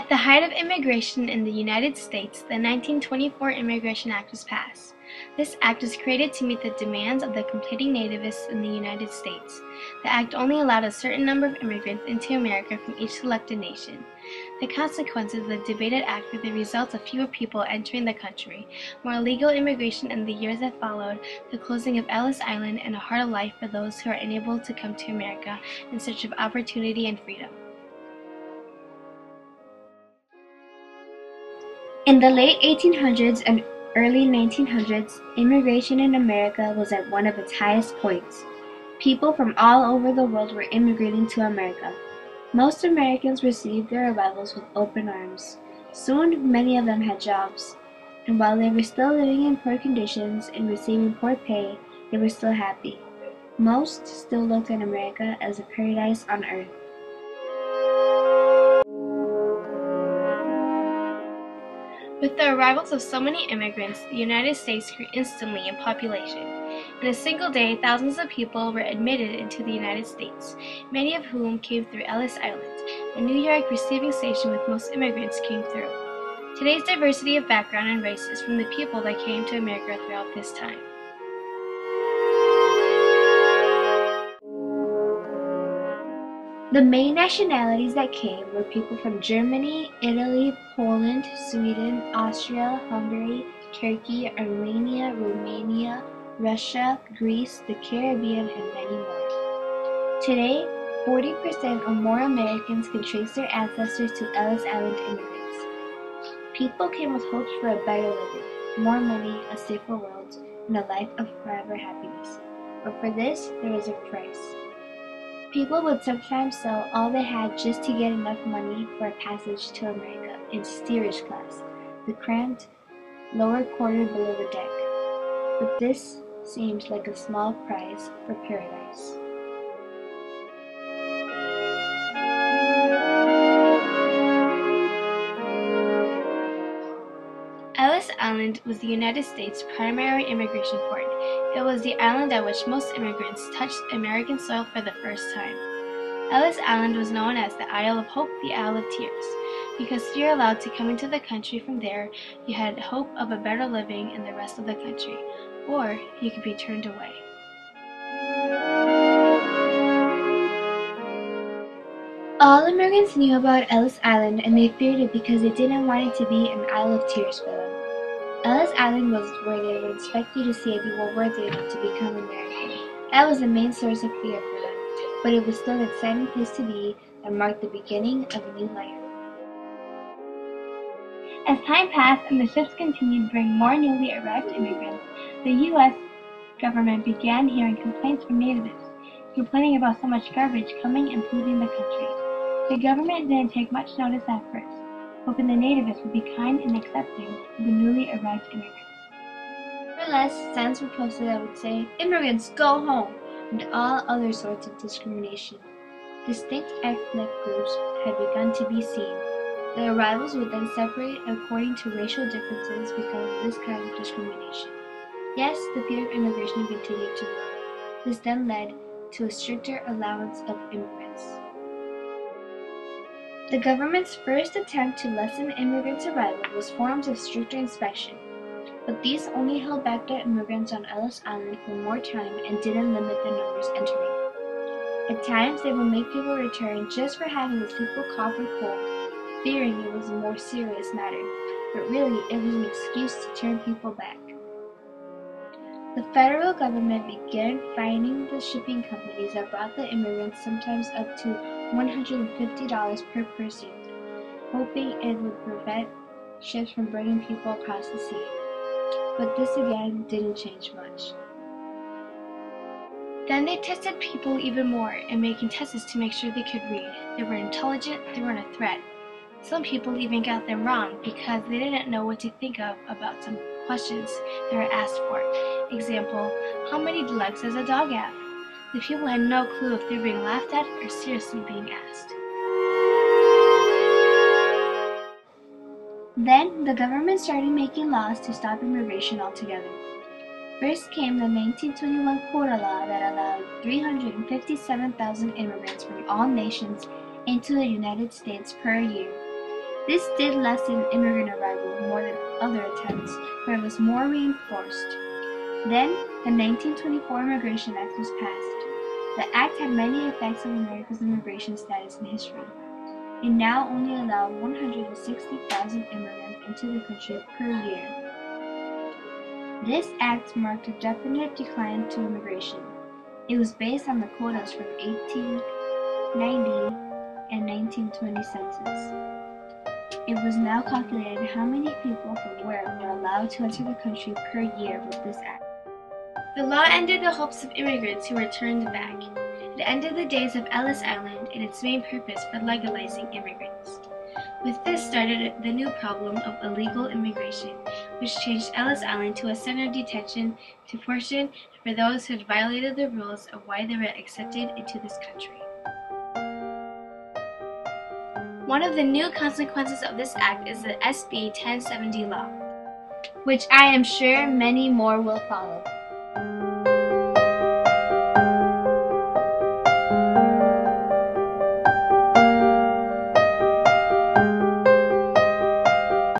At the height of immigration in the United States, the 1924 Immigration Act was passed. This act was created to meet the demands of the completing nativists in the United States. The act only allowed a certain number of immigrants into America from each selected nation. The consequences of the debated act were the results of fewer people entering the country, more illegal immigration in the years that followed, the closing of Ellis Island, and a harder life for those who are unable to come to America in search of opportunity and freedom. In the late 1800s and early 1900s, immigration in America was at one of its highest points. People from all over the world were immigrating to America. Most Americans received their arrivals with open arms. Soon, many of them had jobs. And while they were still living in poor conditions and receiving poor pay, they were still happy. Most still looked at America as a paradise on earth. With the arrivals of so many immigrants, the United States grew instantly in population. In a single day, thousands of people were admitted into the United States, many of whom came through Ellis Island, a New York receiving station with most immigrants came through. Today's diversity of background and race is from the people that came to America throughout this time. The main nationalities that came were people from Germany, Italy, Poland, Sweden, Austria, Hungary, Turkey, Armenia, Romania, Russia, Greece, the Caribbean, and many more. Today, 40% or more Americans can trace their ancestors to Ellis Island immigrants. People came with hopes for a better living, more money, a safer world, and a life of forever happiness. But for this, there was a price. People would sometimes sell all they had just to get enough money for a passage to America in steerage class, the cramped lower quarter below the deck. But this seemed like a small price for paradise. Ellis Island was the United States' primary immigration port. It was the island at which most immigrants touched American soil for the first time. Ellis Island was known as the Isle of Hope, the Isle of Tears, because if you're allowed to come into the country from there, you had hope of a better living in the rest of the country, or you could be turned away. All immigrants knew about Ellis Island, and they feared it because they didn't want it to be an Isle of Tears for them. Ellis Island was where they would expect you to see if you were worthy enough to become American. That was the main source of fear for them, but it was still an exciting place to be that marked the beginning of a new life. As time passed and the ships continued to bring more newly arrived immigrants, the U.S. government began hearing complaints from nativists, complaining about so much garbage coming and polluting the country. The government didn't take much notice at first, hoping the nativists would be kind and accepting of the newly arrived immigrants. Nevertheless, signs were posted that would say, "Immigrants, go home," and all other sorts of discrimination. Distinct ethnic groups had begun to be seen. The arrivals would then separate according to racial differences because of this kind of discrimination. Yes, the fear of immigration continued to grow. This then led to a stricter allowance of immigrants. The government's first attempt to lessen immigrants' arrival was forms of stricter inspection, but these only held back the immigrants on Ellis Island for more time and didn't limit the numbers entering. At times, they would make people return just for having a simple cough or cold, fearing it was a more serious matter, but really it was an excuse to turn people back. The federal government began fining the shipping companies that brought the immigrants sometimes up to $150 per person, hoping it would prevent ships from bringing people across the sea. But this again didn't change much. Then they tested people even more and making tests to make sure they could read. They were intelligent, they weren't a threat. Some people even got them wrong because they didn't know what to think of about some questions they were asked for. Example, how many legs does a dog have? The people had no clue if they were being laughed at or seriously being asked. Then, the government started making laws to stop immigration altogether. First came the 1921 quota law that allowed 357,000 immigrants from all nations into the United States per year. This did lessen immigrant arrival more than other attempts, but it was more reinforced. Then, the 1924 Immigration Act was passed. The act had many effects on America's immigration status and history. It now only allowed 160,000 immigrants into the country per year. This act marked a definite decline to immigration. It was based on the quotas from the 1890 and 1920 census. It was now calculated how many people from where were allowed to enter the country per year with this act. The law ended the hopes of immigrants who returned back. It ended the days of Ellis Island and its main purpose for legalizing immigrants. With this started the new problem of illegal immigration, which changed Ellis Island to a center of detention to portion for those who had violated the rules of why they were accepted into this country. One of the new consequences of this act is the SB 1070 law, which I am sure many more will follow.